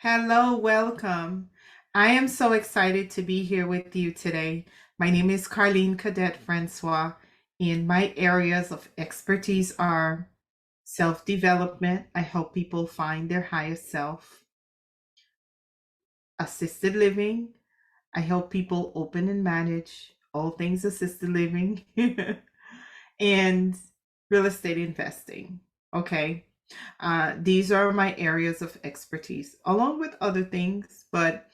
Hello, welcome. I am so excited to be here with you today. My name is Carlene Cadet Francois, and my areas of expertise are self development. I help people find their highest self, assisted living. I help people open and manage all things assisted living, and real estate investing. Okay. These are my areas of expertise, along with other things, but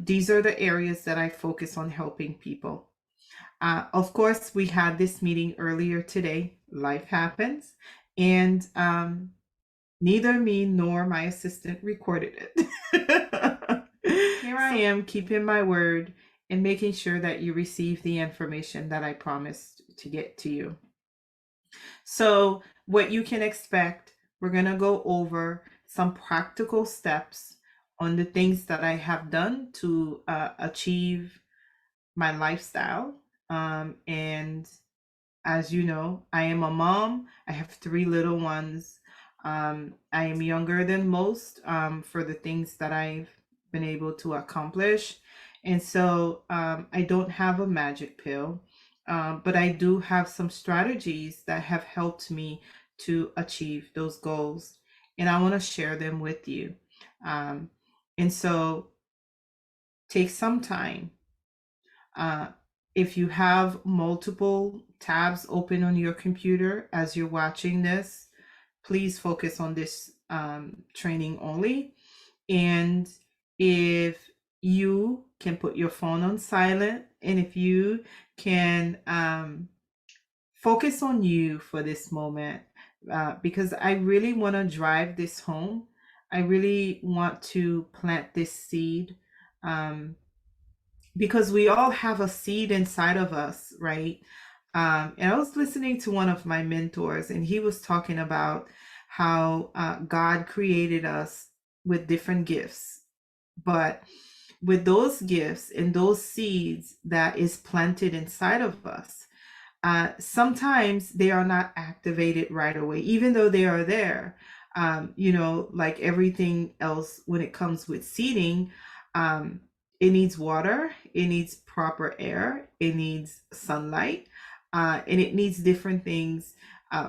these are the areas that I focus on helping people. Of course, we had this meeting earlier today. Life happens, and neither me nor my assistant recorded it. Here I am, keeping my word and making sure that you receive the information that I promised to get to you. So, what you can expect, we're going to go over some practical steps on the things that I have done to achieve my lifestyle. And as you know, I am a mom. I have three little ones. I am younger than most for the things that I've been able to accomplish. And so I don't have a magic pill, but I do have some strategies that have helped me to achieve those goals. And I want to share them with you. Um, and so take some time. Uh, if you have multiple tabs open on your computer as you're watching this, please focus on this training only. And if you can put your phone on silent, and if you can focus on you for this moment, because I really want to drive this home. I really want to plant this seed. Because we all have a seed inside of us, right? And I was listening to one of my mentors, and he was talking about how God created us with different gifts, but with those gifts and those seeds that is planted inside of us, sometimes they are not activated right away, even though they are there. Like everything else, when it comes with seeding, um, it needs water, it needs proper air, it needs sunlight, and it needs different things,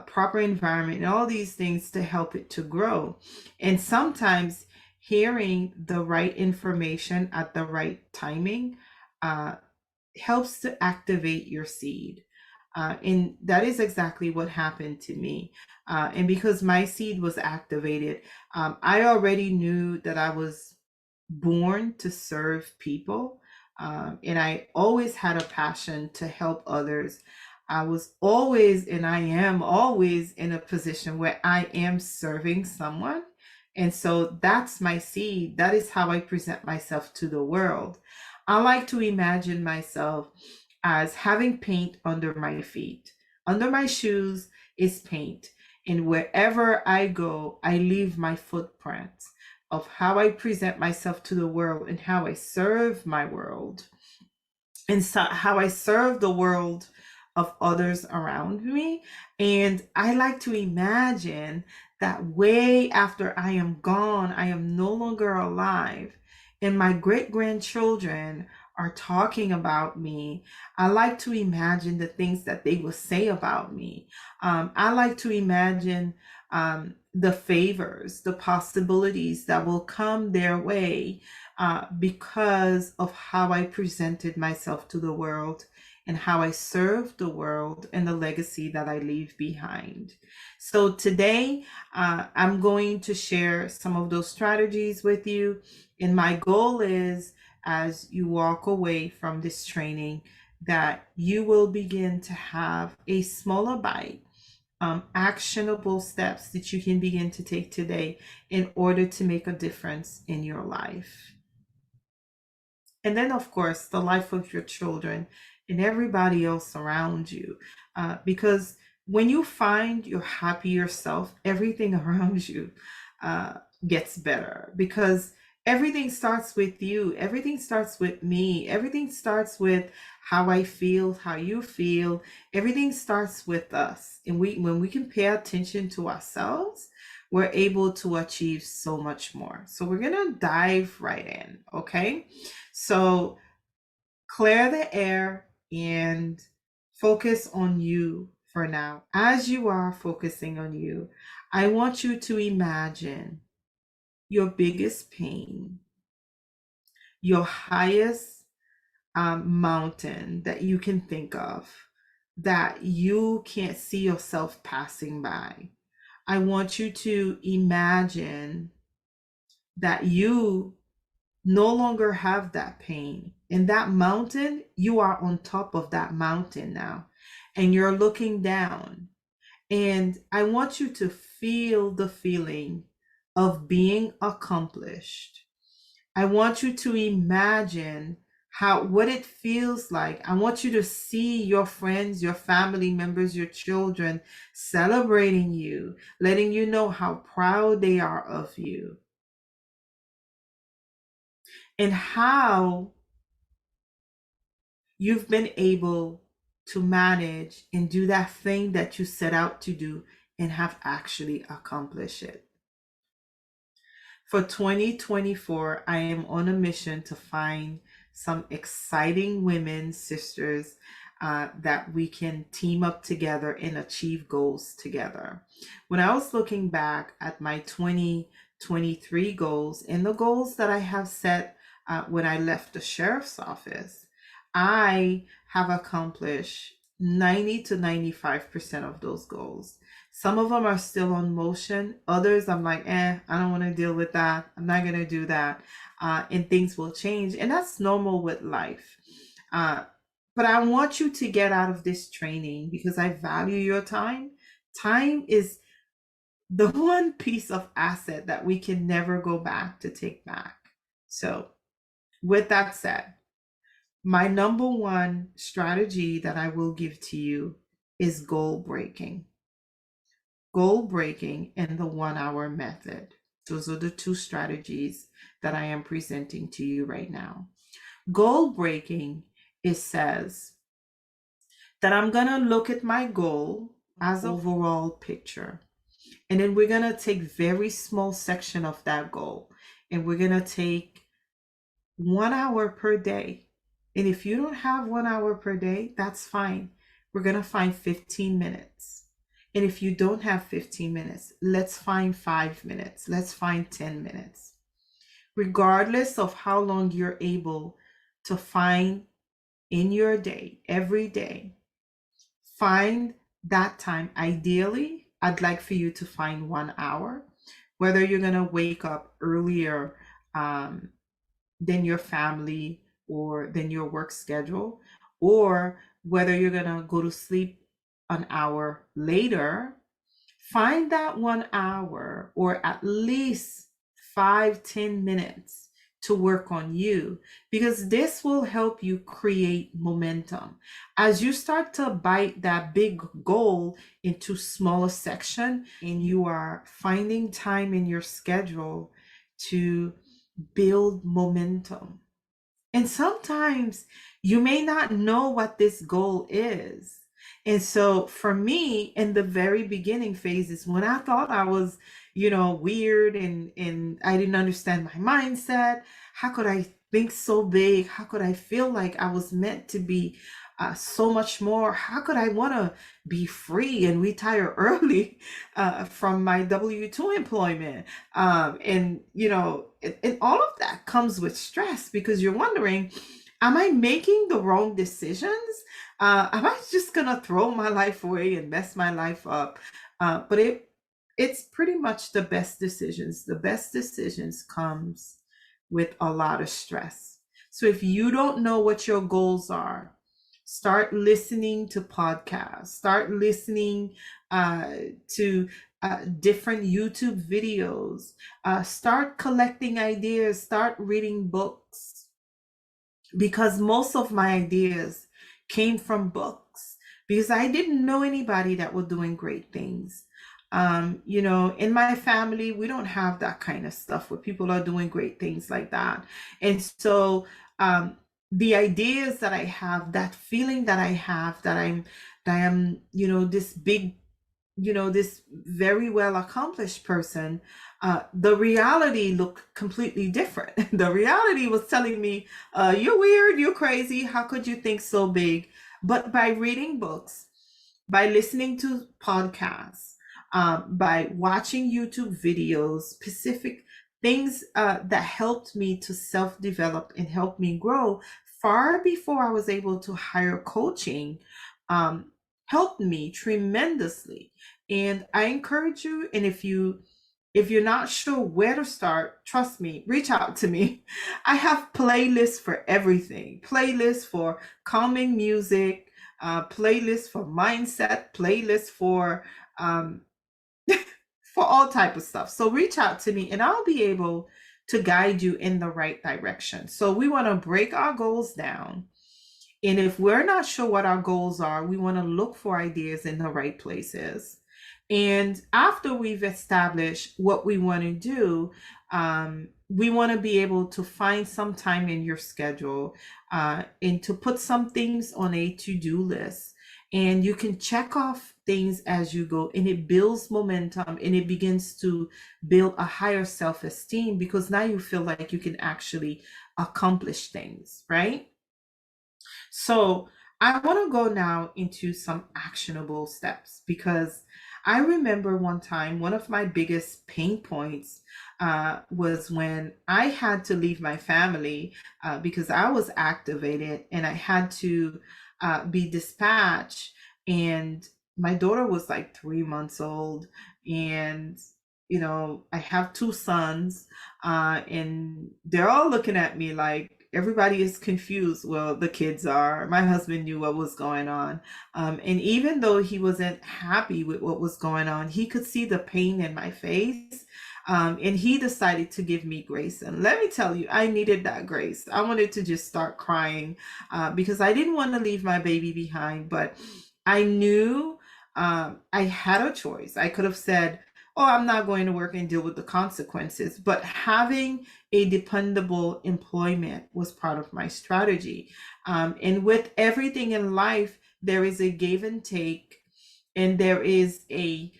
proper environment, and all these things to help it to grow. And sometimes hearing the right information at the right timing uh, helps to activate your seed. And that is exactly what happened to me. And because my seed was activated, I already knew that I was born to serve people. And I always had a passion to help others. I was always, and I am always in a position where I am serving someone. And so that's my seed. That is how I present myself to the world. I like to imagine myself as having paint under my feet. Under my shoes is paint. And wherever I go, I leave my footprint of how I present myself to the world and how I serve my world and so how I serve the world of others around me. And I like to imagine that way after I am gone, I am no longer alive, and my great grandchildren are talking about me. I like to imagine the things that they will say about me. I like to imagine the favors, the possibilities that will come their way because of how I presented myself to the world and how I served the world and the legacy that I leave behind. So today, I'm going to share some of those strategies with you. And my goal is, as you walk away from this training, that you will begin to have a smaller bite, actionable steps that you can begin to take today in order to make a difference in your life. And then, of course, the life of your children and everybody else around you. Because when you find your happier self, everything around you uh, gets better because everything starts with you. Everything starts with me. Everything starts with how I feel, how you feel. Everything starts with us. And when we can pay attention to ourselves, we're able to achieve so much more. So we're going to dive right in, okay? So clear the air and focus on you for now. As you are focusing on you, I want you to imagine your biggest pain, your highest mountain that you can think of that you can't see yourself passing by. I want you to imagine that you no longer have that pain. In that mountain, you are on top of that mountain now, and you're looking down. And I want you to feel the feeling of being accomplished. I want you to imagine what it feels like. I want you to see your friends, your family members, your children celebrating you, letting you know how proud they are of you, and how you've been able to manage and do that thing that you set out to do and have actually accomplished it. For 2024, I am on a mission to find some exciting women, sisters, that we can team up together and achieve goals together. When I was looking back at my 2023 goals and the goals that I have set when I left the sheriff's office, I have accomplished 90 to 95% of those goals. Some of them are still on motion. Others, I'm like, I don't want to deal with that. I'm not going to do that. And things will change. And that's normal with life. But I want you to get out of this training because I value your time. Time is the one piece of asset that we can never go back to take back. So, with that said, my number one strategy that I will give to you is goal breaking. Goal breaking and the 1 hour method. Those are the two strategies that I am presenting to you right now. Goal breaking, it says that I'm going to look at my goal as an overall picture. And then we're going to take very small section of that goal. And we're going to take 1 hour per day. And if you don't have 1 hour per day, that's fine. We're going to find 15 minutes. And if you don't have 15 minutes, let's find 5 minutes. Let's find 10 minutes. Regardless of how long you're able to find in your day, every day, find that time. Ideally, I'd like for you to find 1 hour, whether you're going to wake up earlier than your family or than your work schedule, or whether you're going to go to sleep an hour later. Find that 1 hour or at least 5-10 minutes to work on you, because this will help you create momentum. As you start to bite that big goal into smaller section and you are finding time in your schedule to build momentum. And sometimes you may not know what this goal is. And so for me, in the very beginning phases, when I thought I was, weird and I didn't understand my mindset, how could I think so big? How could I feel like I was meant to be so much more? How could I want to be free and retire early from my W-2 employment? And all of that comes with stress because you're wondering, am I making the wrong decisions? Am I just gonna throw my life away and mess my life up? But it's pretty much the best decisions. The best decisions comes with a lot of stress. So if you don't know what your goals are, start listening to podcasts, start listening to different YouTube videos, start collecting ideas, start reading books, because most of my ideas came from books because I didn't know anybody that were doing great things. In my family, we don't have that kind of stuff where people are doing great things like that. And so the ideas that I have, that feeling that I have, that I am, this big this very well accomplished person, the reality looked completely different. The reality was telling me, you're weird, you're crazy, how could you think so big? But by reading books, by listening to podcasts, by watching YouTube videos, specific things that helped me to self develop and help me grow far before I was able to hire coaching, um, helped me tremendously. And I encourage you, and if you're not sure where to start, trust me, reach out to me. I have playlists for everything. Playlists for calming music, playlists for mindset, playlists um, for all type of stuff. So reach out to me and I'll be able to guide you in the right direction. So we want to break our goals down. And if we're not sure what our goals are, we want to look for ideas in the right places. And after we've established what we want to do, we want to be able to find some time in your schedule and to put some things on a to do list. And you can check off things as you go, and it builds momentum and it begins to build a higher self esteem because now you feel like you can actually accomplish things, right? So I want to go now into some actionable steps because I remember one time one of my biggest pain points was when I had to leave my family because I was activated and I had to be dispatched. And my daughter was like 3 months old. And, I have two sons and they're all looking at me like, everybody is confused. Well, the kids are. My husband knew what was going on. And even though he wasn't happy with what was going on, he could see the pain in my face. And he decided to give me grace. And let me tell you, I needed that grace. I wanted to just start crying because I didn't want to leave my baby behind. But I knew I had a choice. I could have said, oh, I'm not going to work and deal with the consequences. But having a dependable employment was part of my strategy. And with everything in life, there is a give and take, and there is a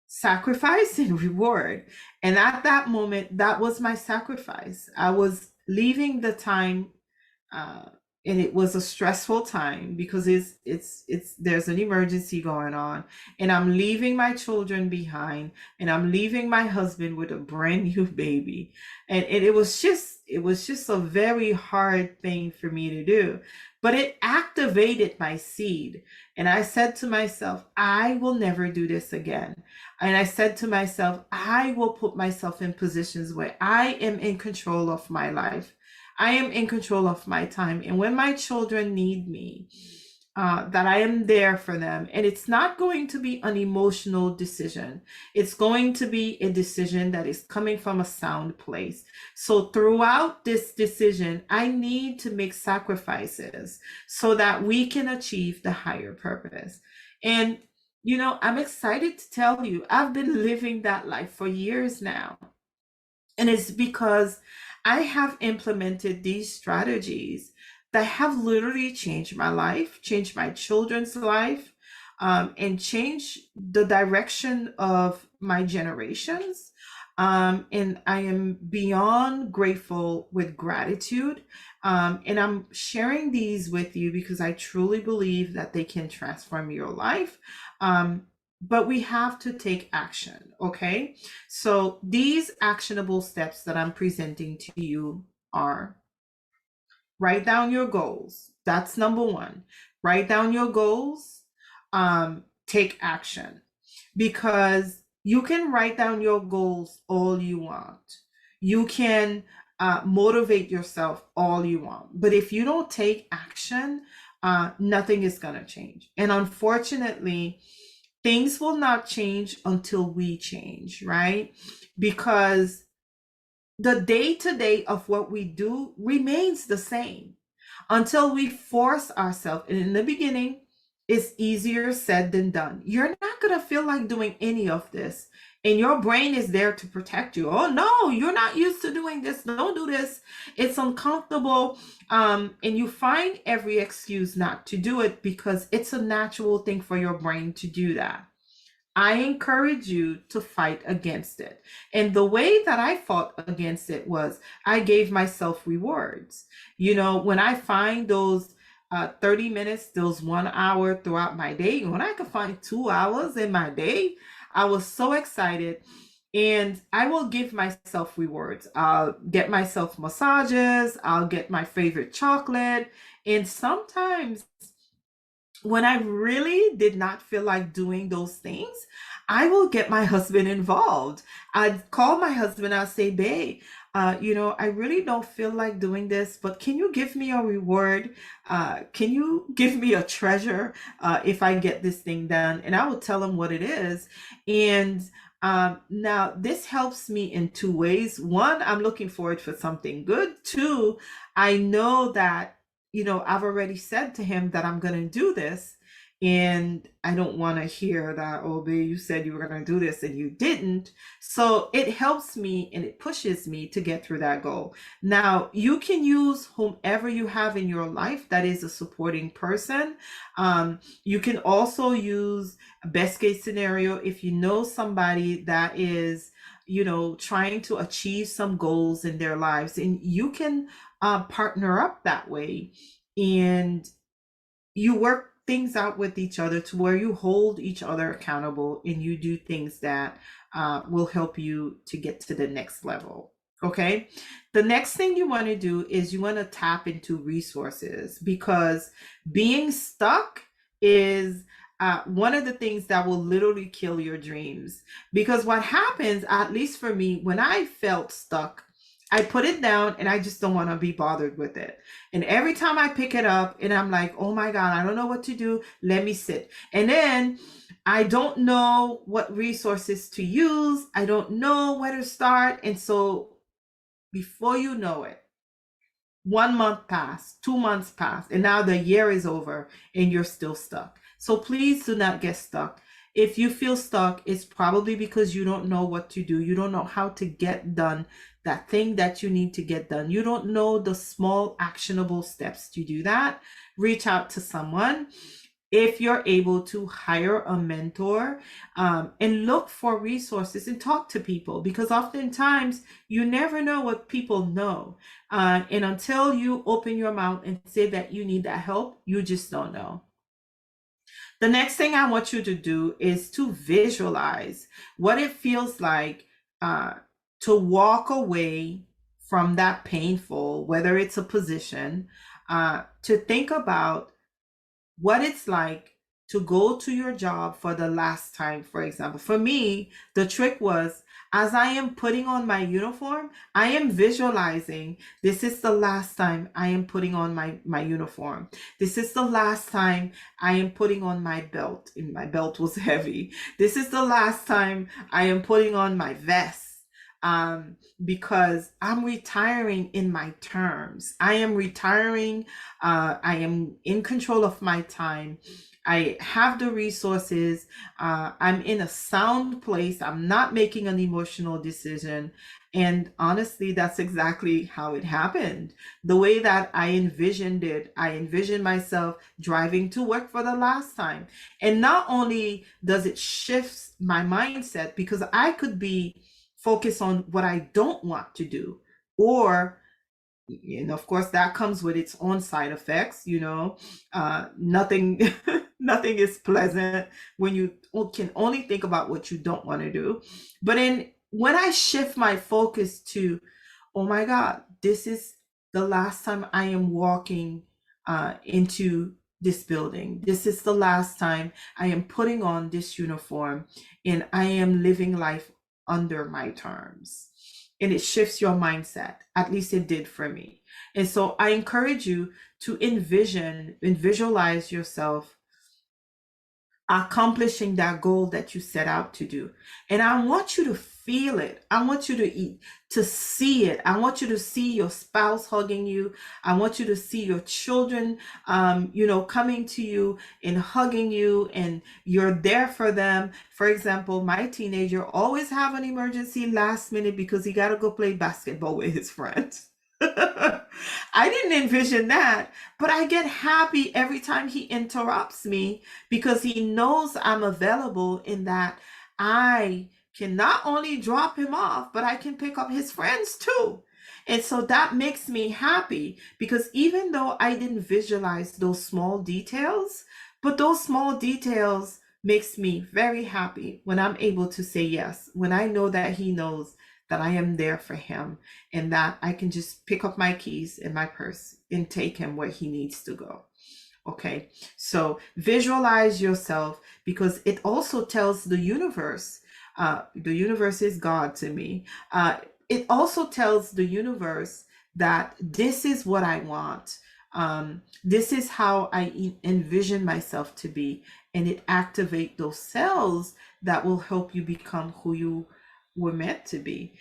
sacrifice and reward. And at that moment, that was my sacrifice. I was leaving the time uh, and it was a stressful time because it's there's an emergency going on, and I'm leaving my children behind, and I'm leaving my husband with a brand new baby, and it was just a very hard thing for me to do, but it activated my seed, and I said to myself, I will never do this again. And I said to myself, I will put myself in positions where I am in control of my life. I am in control of my time. And when my children need me, that I am there for them. And it's not going to be an emotional decision. It's going to be a decision that is coming from a sound place. So throughout this decision, I need to make sacrifices so that we can achieve the higher purpose. And, I'm excited to tell you, I've been living that life for years now. And it's because I have implemented these strategies that have literally changed my life, changed my children's life, and changed the direction of my generations. And I am beyond grateful with gratitude. And I'm sharing these with you because I truly believe that they can transform your life. But we have to take action, okay? So these actionable steps that I'm presenting to you are: write down your goals. That's number one. Write down your goals. Take action, because you can write down your goals all you want. You can motivate yourself all you want. But if you don't take action, nothing is going to change. And unfortunately, things will not change until we change, right? Because the day to day of what we do remains the same until we force ourselves. And in the beginning, It's easier said than done. You're not going to feel like doing any of this. And your brain is there to protect you. Oh, no, you're not used to doing this. Don't do this. It's uncomfortable. And you find every excuse not to do it because it's a natural thing for your brain to do that. I encourage you to fight against it. And the way that I fought against it was I gave myself rewards. When I find those 30 minutes, those 1 hour throughout my day, when I could find 2 hours in my day, I was so excited. And I will give myself rewards. I'll get myself massages, I'll get my favorite chocolate. And sometimes when I really did not feel like doing those things, I will get my husband involved. I'd call my husband, I'll say, babe, I really don't feel like doing this, but can you give me a reward? Can you give me a treasure if I get this thing done? And I will tell him what it is. And now this helps me in two ways. One, I'm looking forward for something good. Two, I know that I've already said to him that I'm going to do this. And I don't want to hear that, oh, babe, you said you were going to do this and you didn't. So it helps me and it pushes me to get through that goal. Now, you can use whomever you have in your life that is a supporting person. You can also use a best case scenario if you know somebody that is trying to achieve some goals in their lives, and you can partner up that way, and you work things out with each other to where you hold each other accountable and you do things that will help you to get to the next level. Okay. The next thing you want to do is you want to tap into resources, because being stuck is one of the things that will literally kill your dreams. Because what happens, at least for me, when I felt stuck, I put it down and I just don't want to be bothered with it. And every time I pick it up and I'm like, oh my God, I don't know what to do. Let me sit. And then I don't know what resources to use. I don't know where to start. And so before you know it, 1 month passed, 2 months passed, and now the year is over and you're still stuck. So please do not get stuck. If you feel stuck, it's probably because you don't know what to do. You don't know how to get done that thing that you need to get done. You don't know the small actionable steps to do that. Reach out to someone. If you're able to hire a mentor, and look for resources and talk to people, because oftentimes you never know what people know. And until you open your mouth and say that you need that help, you just don't know. The next thing I want you to do is to visualize what it feels like uh, to walk away from that painful, whether it's a position, to think about what it's like to go to your job for the last time, for example. For me, the trick was, as I am putting on my uniform, I am visualizing this is the last time I am putting on my uniform. This is the last time I am putting on my belt, and my belt was heavy. This is the last time I am putting on my vest. Because I'm retiring in my terms. I am retiring. I am in control of my time. I have the resources. I'm in a sound place. I'm not making an emotional decision. And honestly, that's exactly how it happened. The way that I envisioned it, I envisioned myself driving to work for the last time. And not only does it shift my mindset, because I could be focused on what I don't want to do, or and of course that comes with its own side effects. Nothing nothing is pleasant when you can only think about what you don't want to do. But when I shift my focus to, oh my God, this is the last time I am walking into this building. This is the last time I am putting on this uniform, and I am living life under my terms. And it shifts your mindset. At least it did for me. And so I encourage you to envision and visualize yourself accomplishing that goal that you set out to do. And I want you to feel it. I want you to eat, to see it. I want you to see your spouse hugging you. I want you to see your children, coming to you and hugging you, and you're there for them. For example, my teenager always have an emergency last minute because he got to go play basketball with his friends. I didn't envision that, but I get happy every time he interrupts me because he knows I'm available, in that I can not only drop him off, but I can pick up his friends too. And so that makes me happy, because even though I didn't visualize those small details, but those small details makes me very happy when I'm able to say yes, when I know that he knows that I am there for him, and that I can just pick up my keys in my purse and take him where he needs to go. Okay, so visualize yourself, because it also tells the universe is God to me. It also tells the universe that this is what I want. This is how I envision myself to be. And it activates those cells that will help you become who you were meant to be.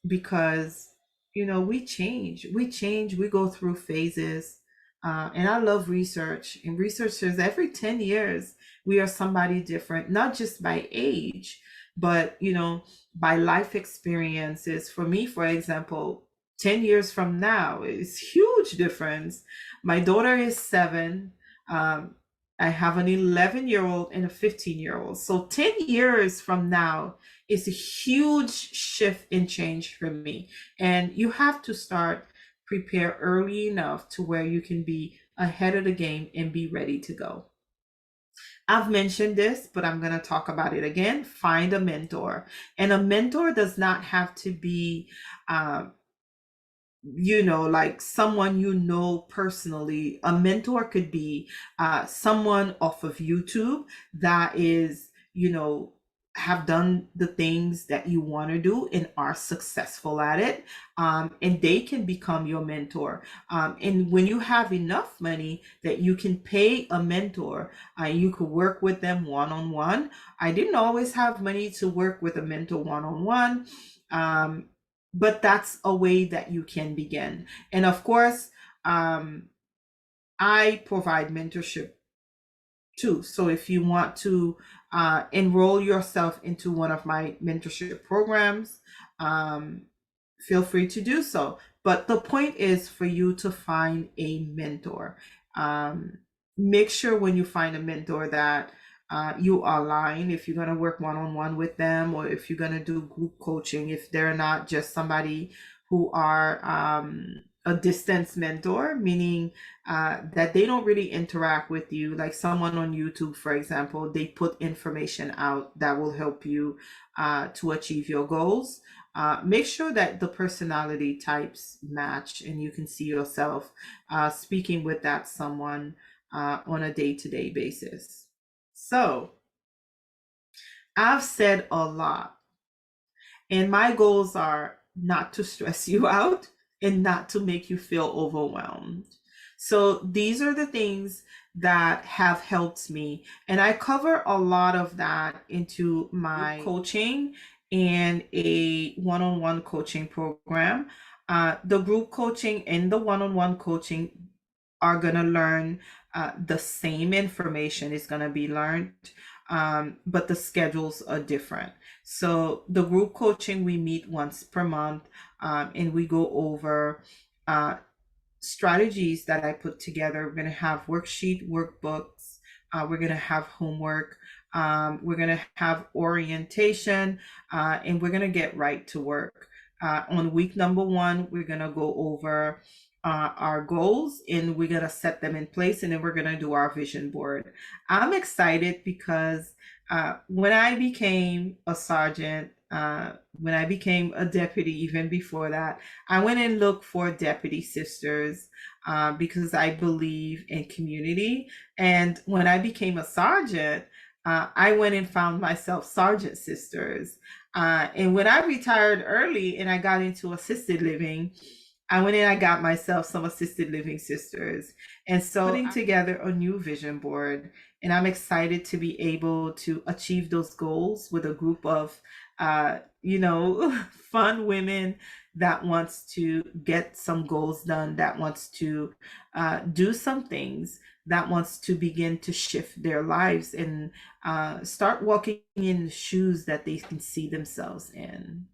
Because, we change, we go through phases. And I love research. And research says every 10 years, we are somebody different, not just by age, but, by life experiences. For me, for example, 10 years from now is huge difference. My daughter is 7. Um, I have an 11-year-old and a 15-year-old. So 10 years from now is a huge shift in change for me. And you have to start prepare early enough to where you can be ahead of the game and be ready to go. I've mentioned this, but I'm going to talk about it again. Find a mentor. And a mentor does not have to be um, like someone personally. A mentor could be someone off of YouTube that is, have done the things that you want to do and are successful at it. And they can become your mentor. And when you have enough money that you can pay a mentor, you could work with them one on one. I didn't always have money to work with a mentor one on one. But that's a way that you can begin. And of course, I provide mentorship too. So if you want to enroll yourself into one of my mentorship programs, um, feel free to do so. But the point is for you to find a mentor. Um, Make sure when you find a mentor that you align, if you're going to work one on one with them, or if you're going to do group coaching, if they're not just somebody who are a distance mentor, meaning that they don't really interact with you, like someone on YouTube, for example, they put information out that will help you to achieve your goals. Make sure that the personality types match and you can see yourself speaking with that someone on a day-to-day basis. So I've said a lot, and my goals are not to stress you out and not to make you feel overwhelmed. So these are the things that have helped me. And I cover a lot of that into my coaching and a one-on-one coaching program. The group coaching and the one-on-one coaching are going to learn the same information is going to be learned, but the schedules are different. So the group coaching, we meet once per month, and we go over strategies that I put together. We're going to have worksheet, workbooks. We're going to have homework. We're going to have orientation, and we're going to get right to work. On week number 1, we're going to go over our goals, and we're going to set them in place, and then we're going to do our vision board. I'm excited because when I became a sergeant, when I became a deputy, even before that, I went and looked for deputy sisters because I believe in community. And when I became a sergeant, I went and found myself sergeant sisters. And when I retired early and I got into assisted living, I went and I got myself some assisted living sisters. And so putting together a new vision board And I'm excited to be able to achieve those goals with a group of, fun women that wants to get some goals done, that wants to do some things, that wants to begin to shift their lives and start walking in the shoes that they can see themselves in.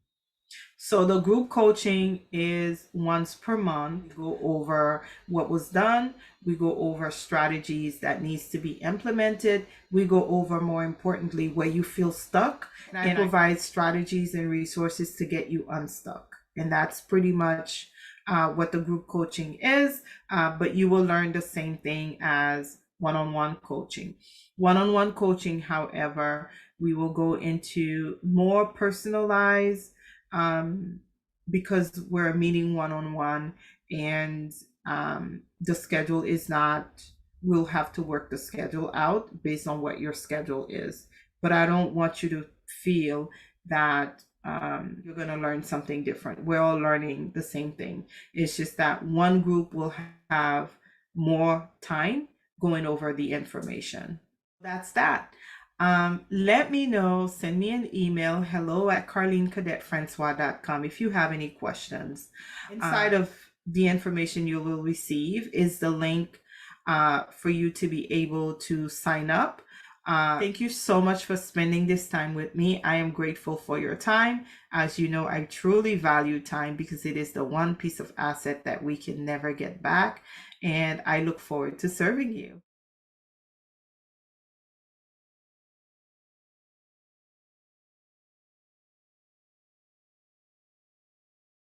So the group coaching is once per month. We go over what was done. We go over strategies that needs to be implemented. We go over, more importantly, where you feel stuck, and I provide strategies and resources to get you unstuck. And that's pretty much what the group coaching is. But you will learn the same thing as one-on-one coaching. One-on-one coaching, however, we will go into more personalized, because we're meeting one-on-one, and the schedule is not, we'll have to work the schedule out based on what your schedule is. But I don't want you to feel that you're going to learn something different. We're all learning the same thing. It's just that one group will have more time going over the information. That's that. Let me know, send me an email, hello@carlinecadetfrancois.com, if you have any questions. Inside of the information you will receive is the link for you to be able to sign up. Thank you so much for spending this time with me. I am grateful for your time. As you know, I truly value time because it is the one piece of asset that we can never get back. And I look forward to serving you.